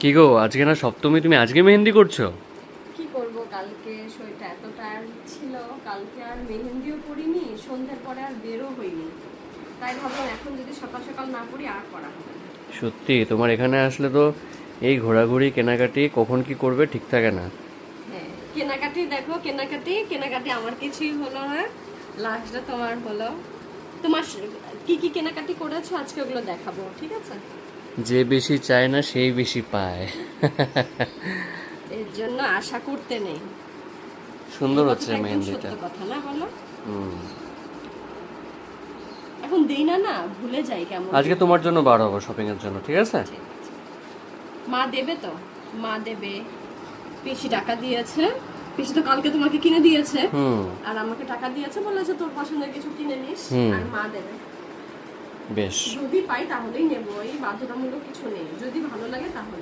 কি গো, আজকে না সপ্তমী, তুমি আজকে মেহেন্দি করছো? কি করব, কালকে শরীরটা এত টায়ার্ড ছিল, কালকে আর মেহেন্দিও পরিনি, সন্ধ্যার পরে আর বেরও হইনি। তাই ভাবলাম এখন যদি সকাল সকাল না পরি আর করা হবে না। সত্যি তোমার এখানে আসলে তো এই ঘোরাঘুরি কেনাকাটি কখন কি করবে ঠিক থাকে না। হ্যাঁ, কেনাকাটি দেখো, কেনাকাটি কেনাকাটি আমার কিছুই হলো না, লাস্টটা তোমার হলো। তোমার কি কি কেনাকাটি করেছো আজকে ওগুলো দেখাবো, ঠিক আছে? যে বেশি চায় না সেই বেশি পায়। এর জন্য আশা করতে নেই। সুন্দর এই হচ্ছে কথাটা একদম মেহেন্দিটা। সত্য কথা না, বলো? হুম। এখন দেই না, না ভুলে যাই কেমন। আজকে তোমার জন্য বার হবো শপিং এর জন্য, ঠিক আছে? ঠিক আছে। মা দেবে তো, মা দেবে। পিসি টাকা দিয়েছে, পিসি তো কালকে তোমাকে কিনে দিয়েছে। হুম। আর আমাকে টাকা দিয়েছে, বলেছে তোর পছন্দের কিছু কিনে নিস। হুম। আর মা দেবে। বেশ। যদি পাই তাহলেই নেবো, এই বাধ্যতামূলক কিছু নেই, যদি ভালো লাগে তাহলে।